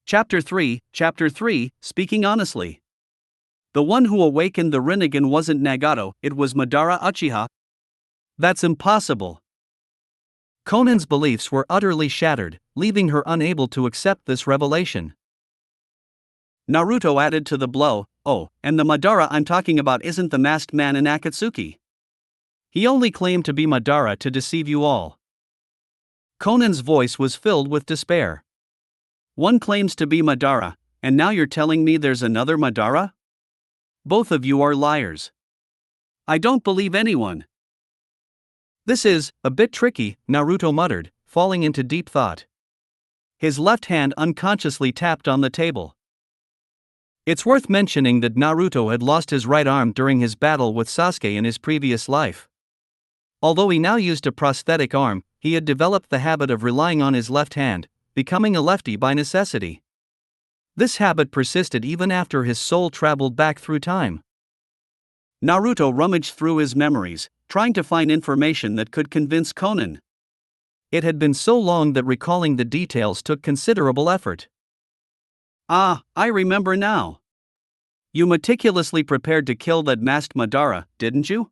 Chapter 3 Speaking Honestly. The one who awakened the Rinnegan wasn't Nagato, it was Madara Uchiha. That's impossible. Conan's beliefs were utterly shattered, leaving her unable to accept this revelation. Naruto added to the blow, "Oh, and the Madara I'm talking about isn't the masked man in Akatsuki. He only claimed to be Madara to deceive you all." Conan's voice was filled with despair. "One claims to be Madara, and now you're telling me there's another Madara? Both of you are liars. I don't believe anyone." "This is a bit tricky," Naruto muttered, falling into deep thought. His left hand unconsciously tapped on the table. It's worth mentioning that Naruto had lost his right arm during his battle with Sasuke in his previous life. Although he now used a prosthetic arm, he had developed the habit of relying on his left hand, becoming a lefty by necessity. This habit persisted even after his soul traveled back through time. Naruto rummaged through his memories, trying to find information that could convince Conan. It had been so long that recalling the details took considerable effort. "Ah, I remember now. You meticulously prepared to kill that masked Madara, didn't you?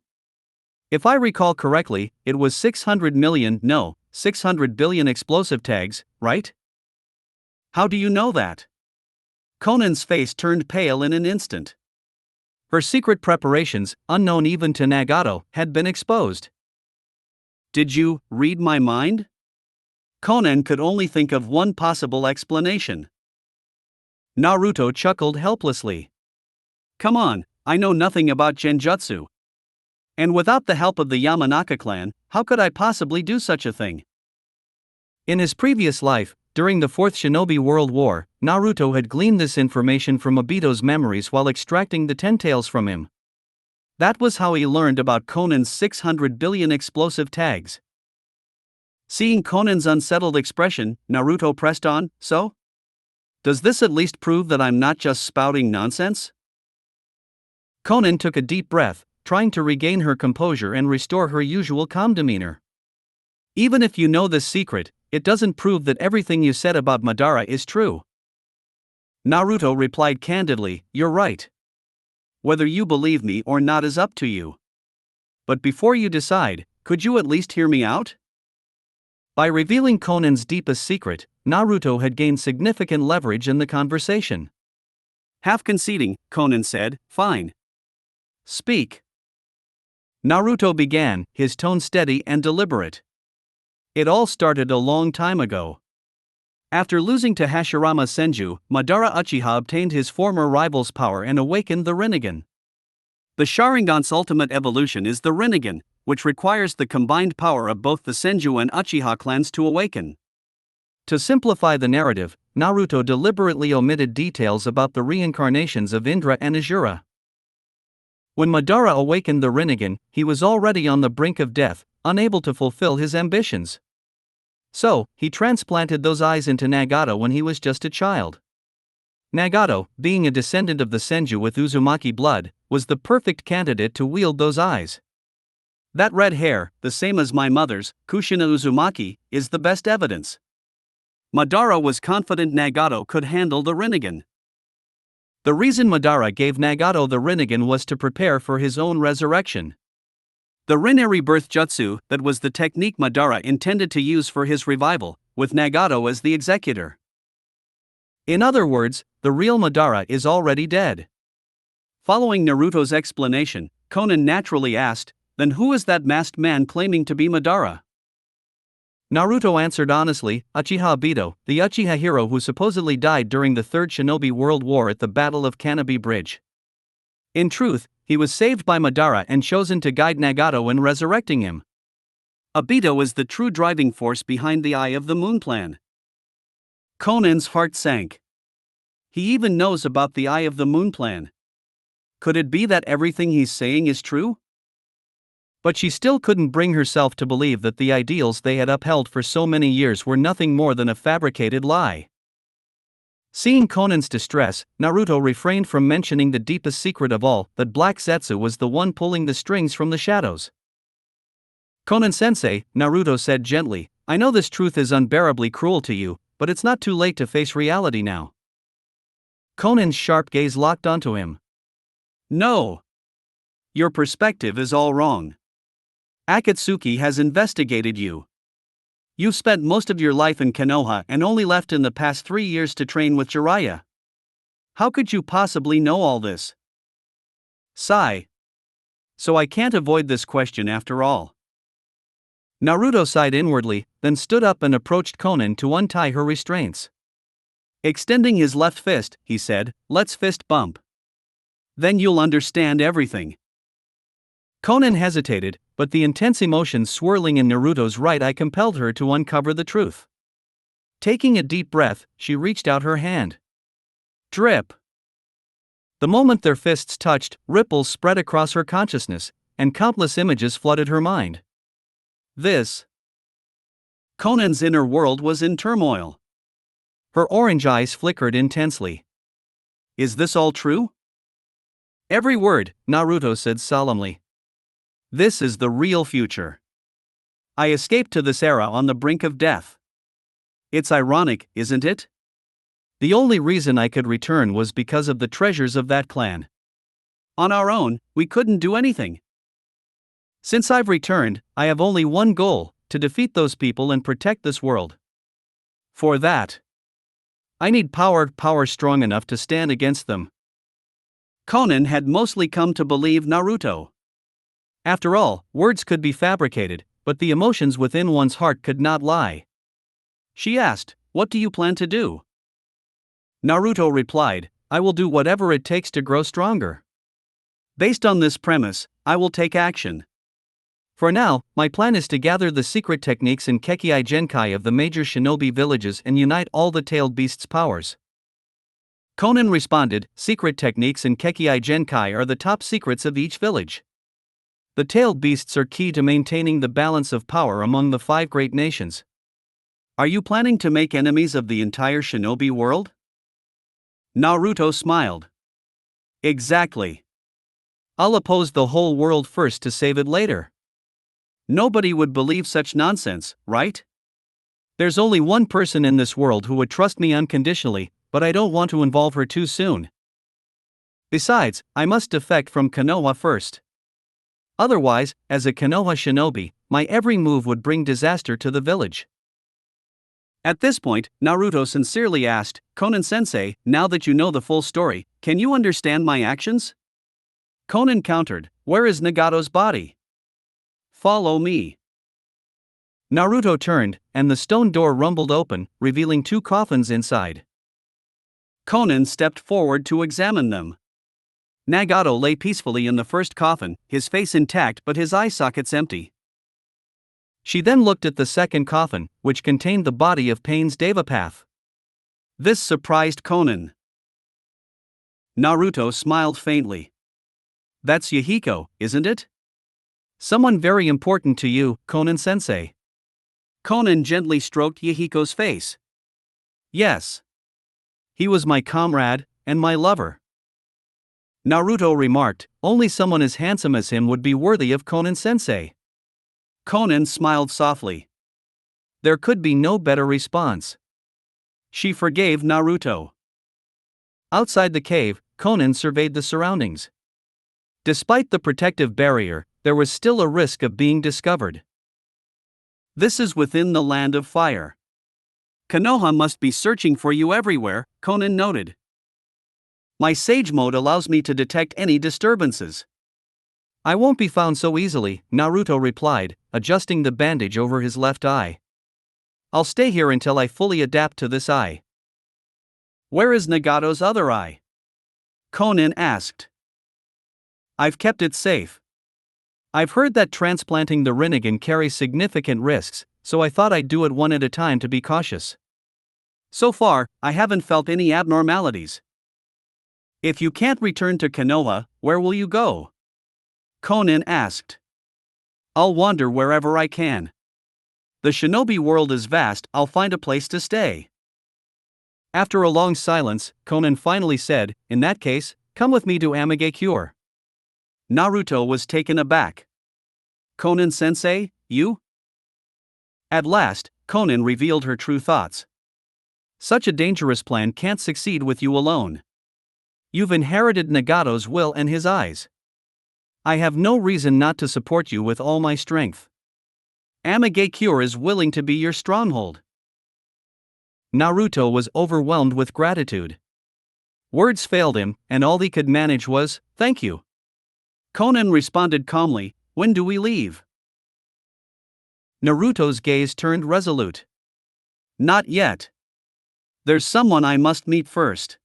If I recall correctly, it was 600 million, no, 600 billion explosive tags, right? How do you know that?" Conan's face turned pale in an instant. Her secret preparations, unknown even to Nagato, had been exposed. "Did you read my mind?" Conan could only think of one possible explanation. Naruto chuckled helplessly. "Come on, I know nothing about genjutsu. And without the help of the Yamanaka clan, how could I possibly do such a thing?" In his previous life, during the Fourth Shinobi World War, Naruto had gleaned this information from Obito's memories while extracting the Ten Tails from him. That was how he learned about Conan's 600 billion explosive tags. Seeing Conan's unsettled expression, Naruto pressed on, "So? Does this at least prove that I'm not just spouting nonsense?" Conan took a deep breath, trying to regain her composure and restore her usual calm demeanor. "Even if you know this secret, it doesn't prove that everything you said about Madara is true." Naruto replied candidly, "You're right. Whether you believe me or not is up to you. But before you decide, could you at least hear me out?" By revealing Conan's deepest secret, Naruto had gained significant leverage in the conversation. Half conceding, Conan said, "Fine. Speak." Naruto began, his tone steady and deliberate. "It all started a long time ago. After losing to Hashirama Senju, Madara Uchiha obtained his former rival's power and awakened the Rinnegan. The Sharingan's ultimate evolution is the Rinnegan, which requires the combined power of both the Senju and Uchiha clans to awaken. To simplify the narrative, Naruto deliberately omitted details about the reincarnations of Indra and Azura. When Madara awakened the Rinnegan, he was already on the brink of death, unable to fulfill his ambitions. So, he transplanted those eyes into Nagato when he was just a child. Nagato, being a descendant of the Senju with Uzumaki blood, was the perfect candidate to wield those eyes. That red hair, the same as my mother's, Kushina Uzumaki, is the best evidence. Madara was confident Nagato could handle the Rinnegan. The reason Madara gave Nagato the Rinnegan was to prepare for his own resurrection. The Rinne rebirth jutsu, that was the technique Madara intended to use for his revival, with Nagato as the executor. In other words, the real Madara is already dead. Following Naruto's explanation, Conan naturally asked, "Then who is that masked man claiming to be Madara?" Naruto answered honestly, "Uchiha Obito, the Uchiha hero who supposedly died during the Third Shinobi World War at the Battle of Kanobi Bridge. In truth, he was saved by Madara and chosen to guide Nagato in resurrecting him. Obito is the true driving force behind the Eye of the Moon plan." Conan's heart sank. He even knows about the Eye of the Moon plan. Could it be that everything he's saying is true? But she still couldn't bring herself to believe that the ideals they had upheld for so many years were nothing more than a fabricated lie. Seeing Conan's distress, Naruto refrained from mentioning the deepest secret of all, that Black Zetsu was the one pulling the strings from the shadows. "Conan-sensei," Naruto said gently, "I know this truth is unbearably cruel to you, but it's not too late to face reality now. Conan's sharp gaze locked onto him. No. Your perspective is all wrong. Akatsuki has investigated you. You've spent most of your life in Konoha and only left in the past 3 years to train with Jiraiya. How could you possibly know all this? Sigh. So I can't avoid this question after all. Naruto sighed inwardly, then stood up and approached Conan to untie her restraints. Extending his left fist, he said, "Let's fist bump. Then you'll understand everything." Conan hesitated, but the intense emotions swirling in Naruto's right eye compelled her to uncover the truth. Taking a deep breath, she reached out her hand. Drip. The moment their fists touched, ripples spread across her consciousness, and countless images flooded her mind. This. Conan's inner world was in turmoil. Her orange eyes flickered intensely. Is this all true? Every word, Naruto said solemnly. This is the real future. I escaped to this era on the brink of death. It's ironic, isn't it? The only reason I could return was because of the treasures of that clan. On our own, we couldn't do anything. Since I've returned, I have only one goal, to defeat those people and protect this world. For that, I need power strong enough to stand against them. Conan had mostly come to believe Naruto. After all, words could be fabricated, but the emotions within one's heart could not lie. She asked, "What do you plan to do?" Naruto replied, "I will do whatever it takes to grow stronger. Based on this premise, I will take action. For now, my plan is to gather the secret techniques and Kekkai Genkai of the major shinobi villages and unite all the tailed beasts' powers." Conan responded, "Secret techniques and Kekkai Genkai are the top secrets of each village. The tailed beasts are key to maintaining the balance of power among the 5 great nations. Are you planning to make enemies of the entire shinobi world?" Naruto smiled. Exactly. I'll oppose the whole world first to save it later. Nobody would believe such nonsense, right? There's only one person in this world who would trust me unconditionally, but I don't want to involve her too soon. Besides, I must defect from Konoha first. Otherwise, as a Konoha shinobi, my every move would bring disaster to the village. At this point, Naruto sincerely asked, "Conan-sensei, now that you know the full story, can you understand my actions?" Conan countered, "Where is Nagato's body? Follow me." Naruto turned, and the stone door rumbled open, revealing 2 coffins inside. Conan stepped forward to examine them. Nagato lay peacefully in the first coffin, his face intact but his eye sockets empty. She then looked at the second coffin, which contained the body of Pain's Devapath. This surprised Conan. Naruto smiled faintly. "That's Yahiko, isn't it? Someone very important to you, Conan-sensei." Conan gently stroked Yahiko's face. "Yes. He was my comrade, and my lover." Naruto remarked, "Only someone as handsome as him would be worthy of Conan-sensei." Conan smiled softly. There could be no better response. She forgave Naruto. Outside the cave, Conan surveyed the surroundings. Despite the protective barrier, there was still a risk of being discovered. This is within the land of fire. Konoha must be searching for you everywhere, Conan noted. My Sage mode allows me to detect any disturbances. I won't be found so easily, Naruto replied, adjusting the bandage over his left eye. I'll stay here until I fully adapt to this eye. Where is Nagato's other eye? Conan asked. I've kept it safe. I've heard that transplanting the Rinnegan carries significant risks, so I thought I'd do it one at a time to be cautious. So far, I haven't felt any abnormalities. If you can't return to Konoha, where will you go? Conan asked. I'll wander wherever I can. The shinobi world is vast, I'll find a place to stay. After a long silence, Conan finally said, in that case, come with me to Amigakure. Naruto was taken aback. Conan-sensei, you? At last, Conan revealed her true thoughts. Such a dangerous plan can't succeed with you alone. You've inherited Nagato's will and his eyes. I have no reason not to support you with all my strength. Amagakure is willing to be your stronghold. Naruto was overwhelmed with gratitude. Words failed him, and all he could manage was, "Thank you." Conan responded calmly, "When do we leave?" Naruto's gaze turned resolute. "Not yet. There's someone I must meet first."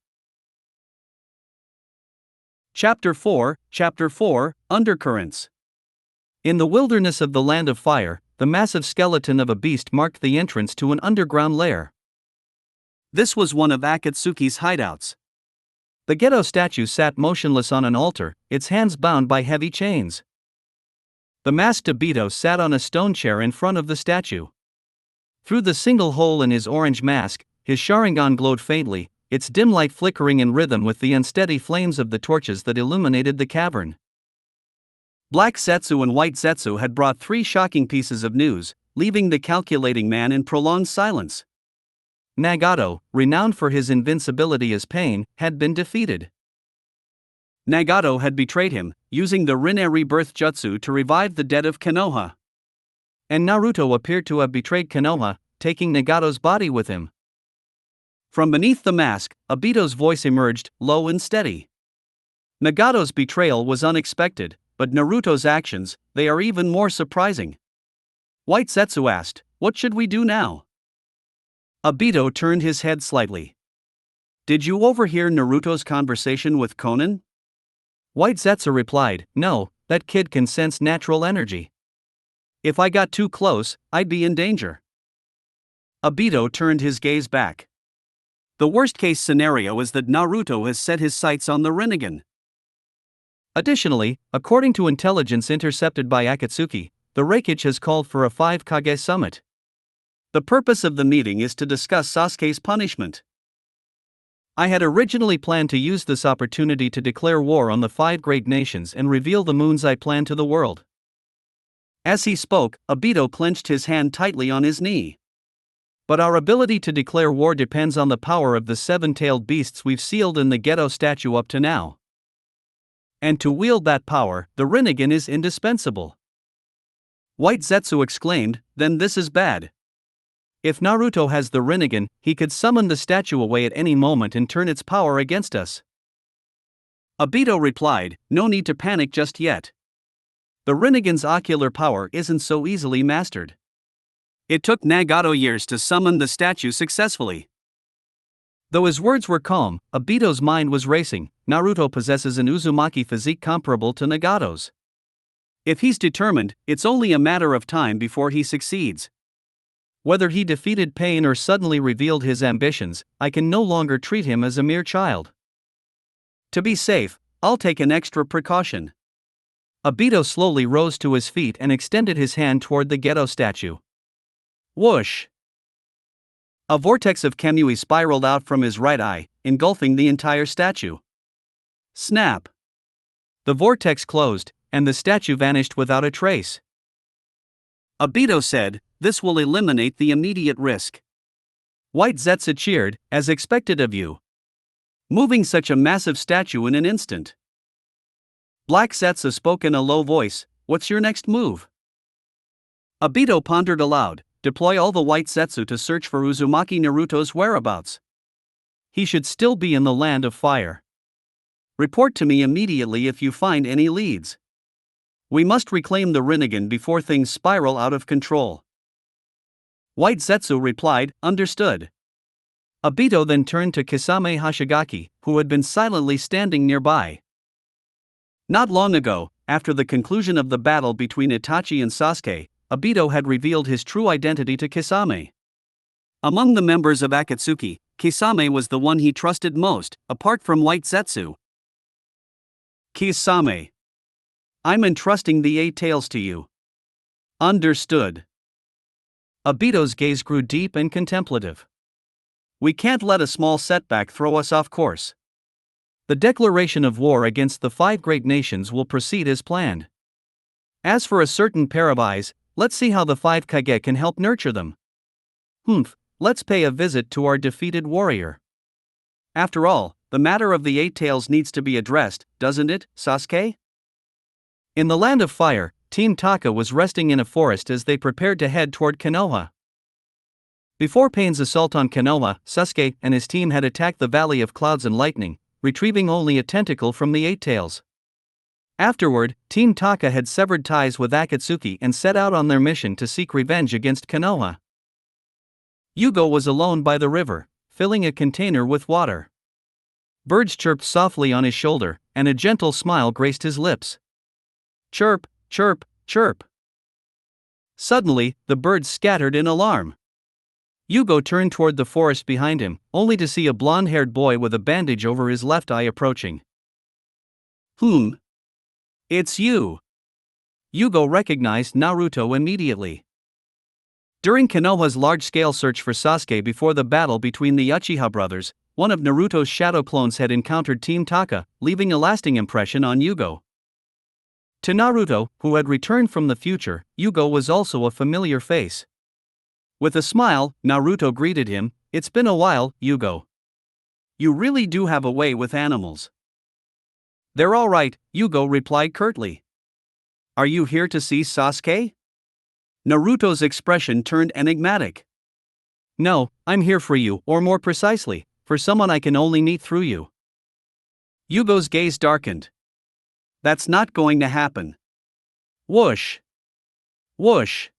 Chapter 4, Undercurrents. In the wilderness of the Land of Fire, the massive skeleton of a beast marked the entrance to an underground lair. This was one of Akatsuki's hideouts. The Geto statue sat motionless on an altar, its hands bound by heavy chains. The masked Obito sat on a stone chair in front of the statue. Through the single hole in his orange mask, his Sharingan glowed faintly, its dim light flickering in rhythm with the unsteady flames of the torches that illuminated the cavern. Black Zetsu and White Zetsu had brought 3 shocking pieces of news, leaving the calculating man in prolonged silence. Nagato, renowned for his invincibility as Pain, had been defeated. Nagato had betrayed him, using the Rinne Rebirth Jutsu to revive the dead of Konoha. And Naruto appeared to have betrayed Konoha, taking Nagato's body with him. From beneath the mask, Obito's voice emerged, low and steady. Nagato's betrayal was unexpected, but Naruto's actions, they are even more surprising. White Zetsu asked, "What should we do now?" Obito turned his head slightly. "Did you overhear Naruto's conversation with Conan?" White Zetsu replied, "No, that kid can sense natural energy. If I got too close, I'd be in danger." Obito turned his gaze back. The worst-case scenario is that Naruto has set his sights on the Rinnegan. Additionally, according to intelligence intercepted by Akatsuki, the Reikage has called for a 5 Kage summit. The purpose of the meeting is to discuss Sasuke's punishment. I had originally planned to use this opportunity to declare war on the 5 great nations and reveal the moon's eye plan to the world. As he spoke, Obito clenched his hand tightly on his knee. But our ability to declare war depends on the power of the 7-tailed beasts we've sealed in the Geto statue up to now. And to wield that power, the Rinnegan is indispensable. White Zetsu exclaimed, "Then this is bad. If Naruto has the Rinnegan, he could summon the statue away at any moment and turn its power against us." Obito replied, "No need to panic just yet. The Rinnegan's ocular power isn't so easily mastered. It took Nagato years to summon the statue successfully." Though his words were calm, Obito's mind was racing. Naruto possesses an Uzumaki physique comparable to Nagato's. If he's determined, it's only a matter of time before he succeeds. Whether he defeated Pain or suddenly revealed his ambitions, I can no longer treat him as a mere child. To be safe, I'll take an extra precaution. Obito slowly rose to his feet and extended his hand toward the Geto statue. Whoosh! A vortex of Kamui spiraled out from his right eye, engulfing the entire statue. Snap! The vortex closed, and the statue vanished without a trace. Obito said, "This will eliminate the immediate risk." White Zetsu cheered, "As expected of you. Moving such a massive statue in an instant." Black Zetsu spoke in a low voice, "What's your next move?" Obito pondered aloud, "Deploy all the White Zetsu to search for Uzumaki Naruto's whereabouts. He should still be in the Land of Fire. Report to me immediately if you find any leads. We must reclaim the Rinnegan before things spiral out of control." White Zetsu replied, "Understood." Obito then turned to Kisame Hashigaki, who had been silently standing nearby. Not long ago, after the conclusion of the battle between Itachi and Sasuke, Obito had revealed his true identity to Kisame. Among the members of Akatsuki, Kisame was the one he trusted most, apart from White Zetsu. "Kisame, I'm entrusting the 8 tails to you." "Understood." Obito's gaze grew deep and contemplative. "We can't let a small setback throw us off course. The declaration of war against the 5 great nations will proceed as planned. As for a certain pair of eyes, let's see how the 5 Kage can help nurture them. Let's pay a visit to our defeated warrior. After all, the matter of the eight tails needs to be addressed, doesn't it, Sasuke? In the land of fire, Team Taka was resting in a forest as they prepared to head toward Konoha. Before Pain's assault on Konoha, Sasuke and his team had attacked the Valley of Clouds and Lightning, retrieving only a tentacle from the eight tails. Afterward, Team Taka had severed ties with Akatsuki and set out on their mission to seek revenge against Konoha. Yugo was alone by the river, filling a container with water. Birds chirped softly on his shoulder, and a gentle smile graced his lips. Chirp, chirp, chirp. Suddenly, the birds scattered in alarm. Yugo turned toward the forest behind him, only to see a blonde-haired boy with a bandage over his left eye approaching. It's you. Yugo recognized Naruto immediately. During Konoha's large-scale search for Sasuke before the battle between the Uchiha brothers, one of Naruto's shadow clones had encountered Team Taka, leaving a lasting impression on Yugo. To Naruto, who had returned from the future, Yugo was also a familiar face. With a smile, Naruto greeted him. It's been a while, Yugo. You really do have a way with animals. They're all right, Yugo replied curtly. Are you here to see Sasuke? Naruto's expression turned enigmatic. No, I'm here for you, or more precisely, for someone I can only meet through you. Yugo's gaze darkened. That's not going to happen. Whoosh! Whoosh!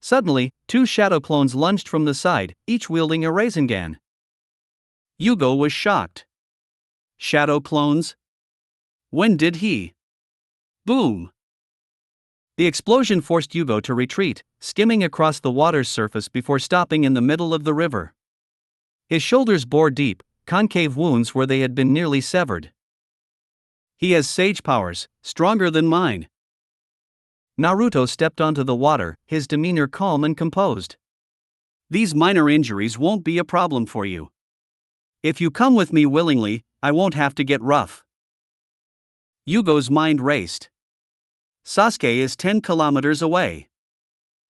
Suddenly, two shadow clones lunged from the side, each wielding a Rasengan. Yugo was shocked. Shadow clones? When did he? Boom! The explosion forced Yugo to retreat, skimming across the water's surface before stopping in the middle of the river. His shoulders bore deep, concave wounds where they had been nearly severed. He has sage powers, stronger than mine. Naruto stepped onto the water, his demeanor calm and composed. These minor injuries won't be a problem for you. If you come with me willingly, I won't have to get rough. Yugo's mind raced. Sasuke is 10 kilometers away.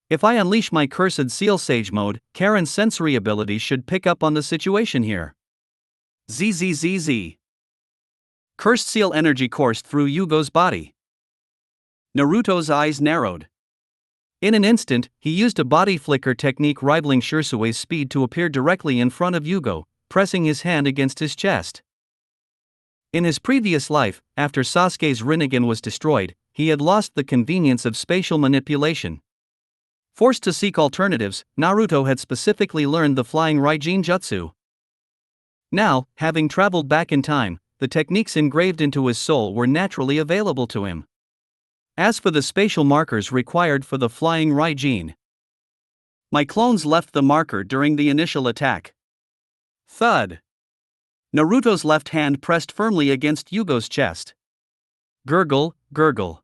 If I unleash my cursed seal sage mode, Karen's sensory abilities should pick up on the situation here. ZZZZ. Cursed seal energy coursed through Yugo's body. Naruto's eyes narrowed. In an instant, he used a body flicker technique rivaling Shirsue's speed to appear directly in front of Yugo, pressing his hand against his chest. In his previous life, after Sasuke's Rinnegan was destroyed, he had lost the convenience of spatial manipulation. Forced to seek alternatives, Naruto had specifically learned the flying Raijin Jutsu. Now, having traveled back in time, the techniques engraved into his soul were naturally available to him. As for the spatial markers required for the flying Raijin, my clones left the marker during the initial attack. Thud. Naruto's left hand pressed firmly against Yugo's chest. Gurgle, gurgle.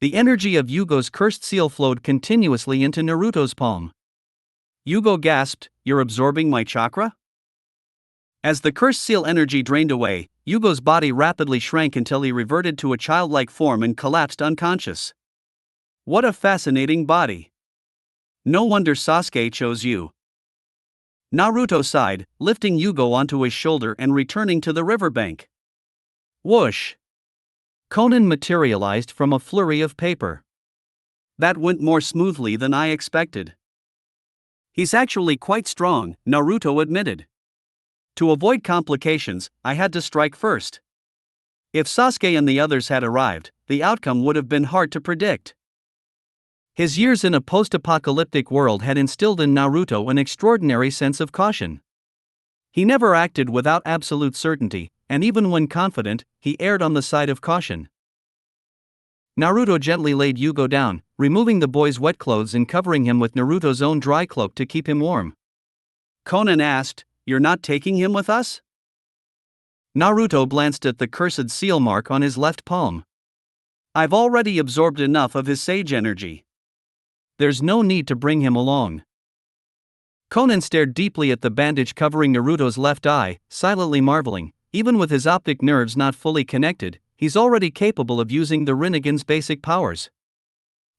The energy of Yugo's cursed seal flowed continuously into Naruto's palm. Yugo gasped, "You're absorbing my chakra?" As the cursed seal energy drained away, Yugo's body rapidly shrank until he reverted to a childlike form and collapsed unconscious. What a fascinating body. No wonder Sasuke chose you. Naruto sighed, lifting Yugo onto his shoulder and returning to the riverbank. Whoosh! Conan materialized from a flurry of paper. That went more smoothly than I expected. He's actually quite strong, Naruto admitted. To avoid complications, I had to strike first. If Sasuke and the others had arrived, the outcome would have been hard to predict. His years in a post-apocalyptic world had instilled in Naruto an extraordinary sense of caution. He never acted without absolute certainty, and even when confident, he erred on the side of caution. Naruto gently laid Yugo down, removing the boy's wet clothes and covering him with Naruto's own dry cloak to keep him warm. Conan asked, "You're not taking him with us?" Naruto glanced at the cursed seal mark on his left palm. I've already absorbed enough of his sage energy. There's no need to bring him along. Conan stared deeply at the bandage covering Naruto's left eye, silently marveling. Even with his optic nerves not fully connected, he's already capable of using the Rinnegan's basic powers.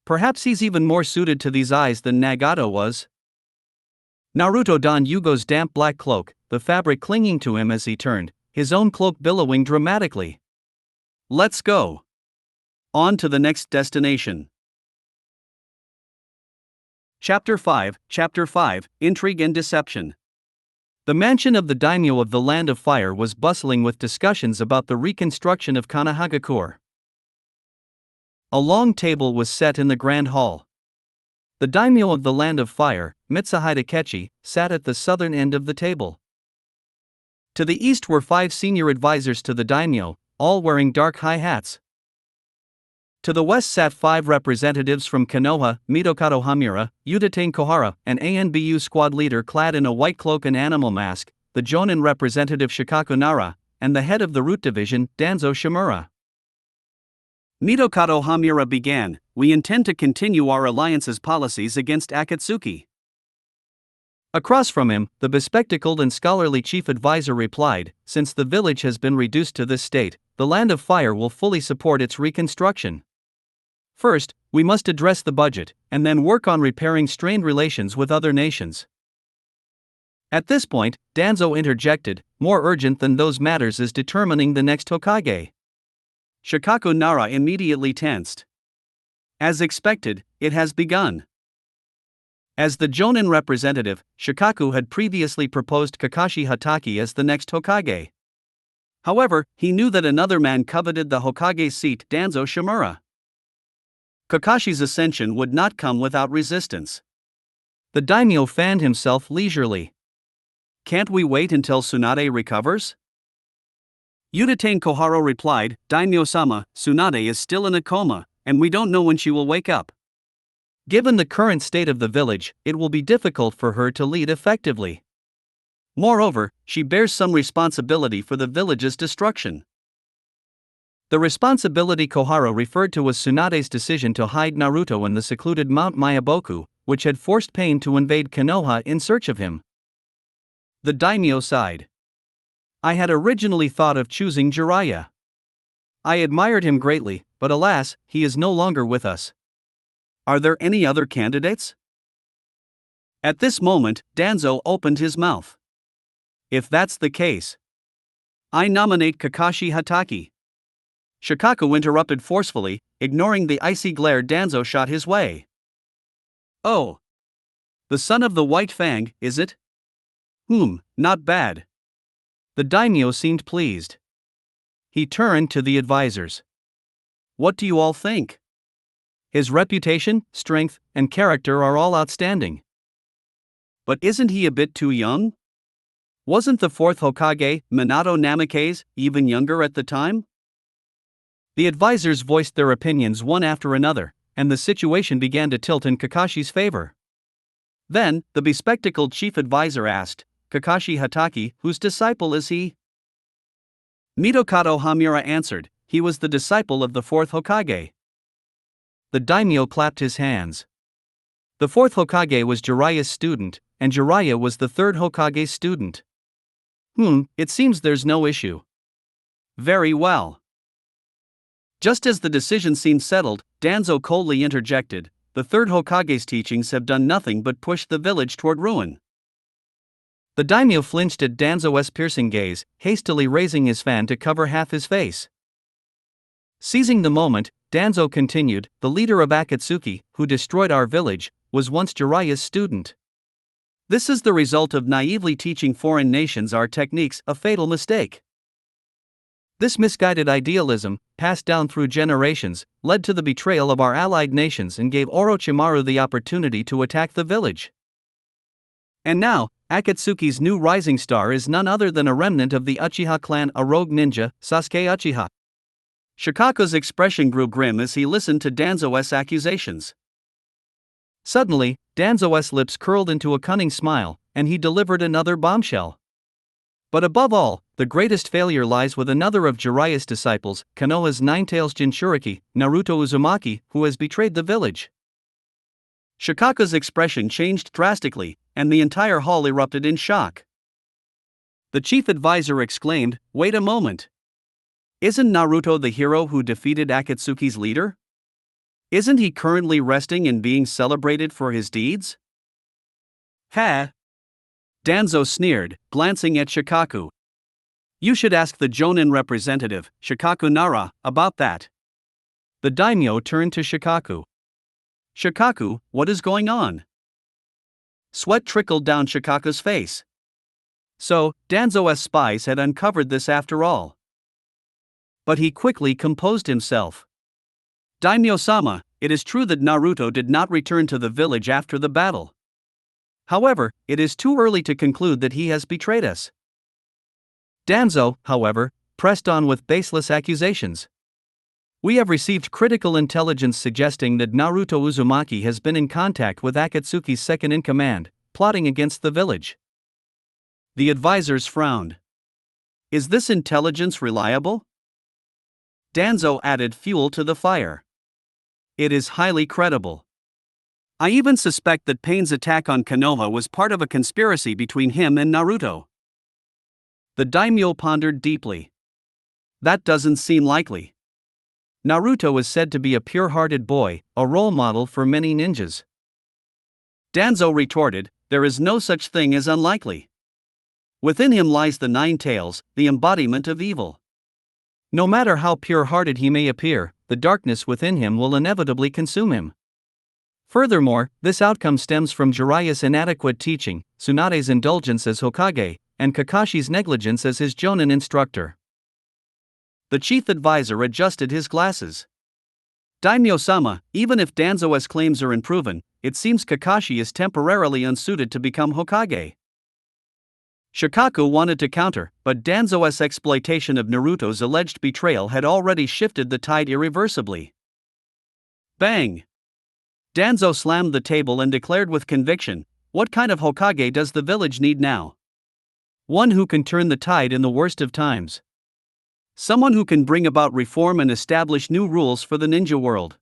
Perhaps he's even more suited to these eyes than Nagato was. Naruto donned Yugo's damp black cloak, the fabric clinging to him as he turned, his own cloak billowing dramatically. Let's go. On to the next destination. Chapter 5, Intrigue and Deception. The mansion of the daimyo of the Land of Fire was bustling with discussions about the reconstruction of Kanahagakure. A long table was set in the grand hall. The daimyo of the Land of Fire, Mitsuhide Akechi, sat at the southern end of the table. To the east were 5 senior advisors to the daimyo, all wearing dark high hats. To the west sat 5 representatives from Konoha, Midokado Hamura, Udatain Kohara, an ANBU squad leader clad in a white cloak and animal mask, the Jonin representative Shikaku Nara, and the head of the Root Division, Danzo Shimura. Midokado Hamura began, "We intend to continue our alliance's policies against Akatsuki." Across from him, the bespectacled and scholarly chief advisor replied, "Since the village has been reduced to this state, the Land of Fire will fully support its reconstruction. First, we must address the budget, and then work on repairing strained relations with other nations." At this point, Danzo interjected, "More urgent than those matters is determining the next Hokage." Shikaku Nara immediately tensed. As expected, it has begun. As the Jonin representative, Shikaku had previously proposed Kakashi Hatake as the next Hokage. However, he knew that another man coveted the Hokage seat, Danzo Shimura. Kakashi's ascension would not come without resistance. The daimyo fanned himself leisurely. "Can't we wait until Tsunade recovers?" Udatain Koharo replied, "Daimyo-sama, Tsunade is still in a coma, and we don't know when she will wake up. Given the current state of the village, it will be difficult for her to lead effectively. Moreover, she bears some responsibility for the village's destruction." The responsibility Kohara referred to was Tsunade's decision to hide Naruto in the secluded Mount Mayaboku, which had forced Pain to invade Konoha in search of him. The daimyo sighed. "I had originally thought of choosing Jiraiya. I admired him greatly, but alas, he is no longer with us. Are there any other candidates?" At this moment, Danzo opened his mouth. "If that's the case, I nominate Kakashi Hatake." Shikaku interrupted forcefully, ignoring the icy glare Danzo shot his way. "Oh. The son of the White Fang, is it? Not bad." The daimyo seemed pleased. He turned to the advisors. "What do you all think? His reputation, strength, and character are all outstanding. But isn't he a bit too young? Wasn't the 4th Hokage, Minato Namikaze, even younger at the time?" The advisors voiced their opinions one after another, and the situation began to tilt in Kakashi's favor. Then, the bespectacled chief advisor asked, "Kakashi Hatake, whose disciple is he?" Midokado Hamura answered, "He was the disciple of the 4th Hokage." The daimyo clapped his hands. The 4th Hokage was Jiraiya's student, and Jiraiya was the 3rd Hokage's student. It seems there's no issue." "Very well." Just as the decision seemed settled, Danzo coldly interjected, "The 3rd Hokage's teachings have done nothing but push the village toward ruin." The daimyo flinched at Danzo's piercing gaze, hastily raising his fan to cover half his face. Seizing the moment, Danzo continued, "The leader of Akatsuki, who destroyed our village, was once Jiraiya's student. This is the result of naively teaching foreign nations our techniques, a fatal mistake. This misguided idealism, passed down through generations, led to the betrayal of our allied nations and gave Orochimaru the opportunity to attack the village. And now, Akatsuki's new rising star is none other than a remnant of the Uchiha clan, a rogue ninja, Sasuke Uchiha." Shikaku's expression grew grim as he listened to Danzo's accusations. Suddenly, Danzo's lips curled into a cunning smile, and he delivered another bombshell. "But above all, the greatest failure lies with another of Jiraiya's disciples, Konoha's Ninetales Jinchuriki, Naruto Uzumaki, who has betrayed the village." Shikaku's expression changed drastically, and the entire hall erupted in shock. The chief advisor exclaimed, "Wait a moment. Isn't Naruto the hero who defeated Akatsuki's leader? Isn't he currently resting and being celebrated for his deeds?" "Ha! Danzo sneered, glancing at Shikaku. You should ask the Jonin representative, Shikaku Nara, about that. The daimyo turned to Shikaku. Shikaku, what is going on? Sweat trickled down Shikaku's face. So, Danzo's spies had uncovered this after all. But he quickly composed himself. Daimyo-sama, it is true that Naruto did not return to the village after the battle. However, it is too early to conclude that he has betrayed us. Danzo, however, pressed on with baseless accusations. We have received critical intelligence suggesting that Naruto Uzumaki has been in contact with Akatsuki's second-in-command, plotting against the village. The advisors frowned. Is this intelligence reliable? Danzo added fuel to the fire. It is highly credible. I even suspect that Pain's attack on Konoha was part of a conspiracy between him and Naruto. The daimyo pondered deeply. That doesn't seem likely. Naruto is said to be a pure-hearted boy, a role model for many ninjas. Danzo retorted, there is no such thing as unlikely. Within him lies the Nine Tails, the embodiment of evil. No matter how pure-hearted he may appear, the darkness within him will inevitably consume him. Furthermore, this outcome stems from Jiraiya's inadequate teaching, Tsunade's indulgence as Hokage, and Kakashi's negligence as his Jonin instructor. The chief advisor adjusted his glasses. Daimyo-sama, even if Danzo's claims are unproven, it seems Kakashi is temporarily unsuited to become Hokage. Shikaku wanted to counter, but Danzo's exploitation of Naruto's alleged betrayal had already shifted the tide irreversibly. Bang! Danzo slammed the table and declared with conviction, what kind of Hokage does the village need now? One who can turn the tide in the worst of times. Someone who can bring about reform and establish new rules for the ninja world.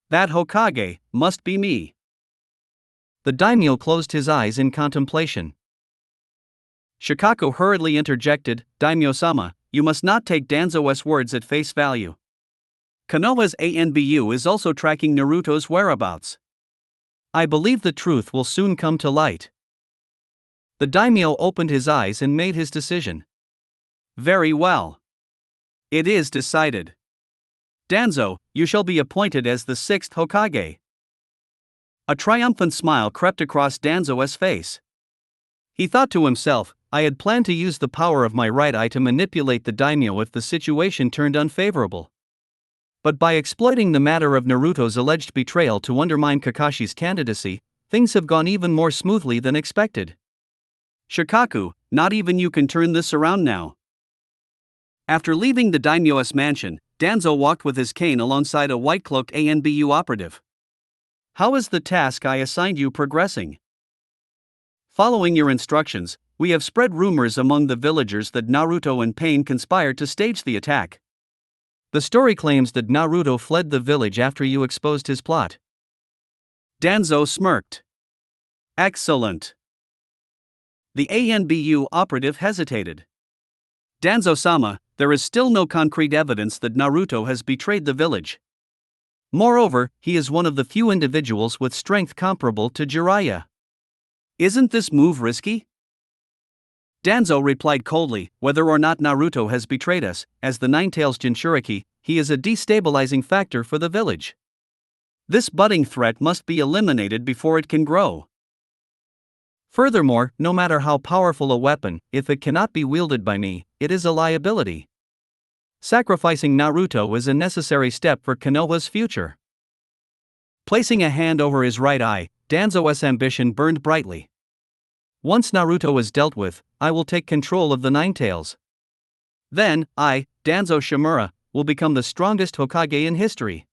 That Hokage must be me. The daimyo closed his eyes in contemplation. Shikaku hurriedly interjected, Daimyo-sama, you must not take Danzo's words at face value. Konoha's ANBU is also tracking Naruto's whereabouts. I believe the truth will soon come to light. The daimyo opened his eyes and made his decision. Very well. It is decided. Danzo, you shall be appointed as the 6th Hokage. A triumphant smile crept across Danzo's face. He thought to himself, I had planned to use the power of my right eye to manipulate the daimyo if the situation turned unfavorable. But by exploiting the matter of Naruto's alleged betrayal to undermine Kakashi's candidacy, things have gone even more smoothly than expected. Shikaku, not even you can turn this around now. After leaving the daimyo's mansion, Danzo walked with his cane alongside a white-cloaked ANBU operative. How is the task I assigned you progressing? Following your instructions, we have spread rumors among the villagers that Naruto and Pain conspired to stage the attack. The story claims that Naruto fled the village after you exposed his plot. Danzo smirked. Excellent. The ANBU operative hesitated. Danzo-sama, there is still no concrete evidence that Naruto has betrayed the village. Moreover, he is one of the few individuals with strength comparable to Jiraiya. Isn't this move risky? Danzo replied coldly, whether or not Naruto has betrayed us, as the Nine-Tails Jinchuriki, he is a destabilizing factor for the village. This budding threat must be eliminated before it can grow. Furthermore, no matter how powerful a weapon, if it cannot be wielded by me, it is a liability. Sacrificing Naruto is a necessary step for Konoha's future. Placing a hand over his right eye, Danzo's ambition burned brightly. Once Naruto is dealt with, I will take control of the Nine Tails. Then, I, Danzo Shimura, will become the strongest Hokage in history.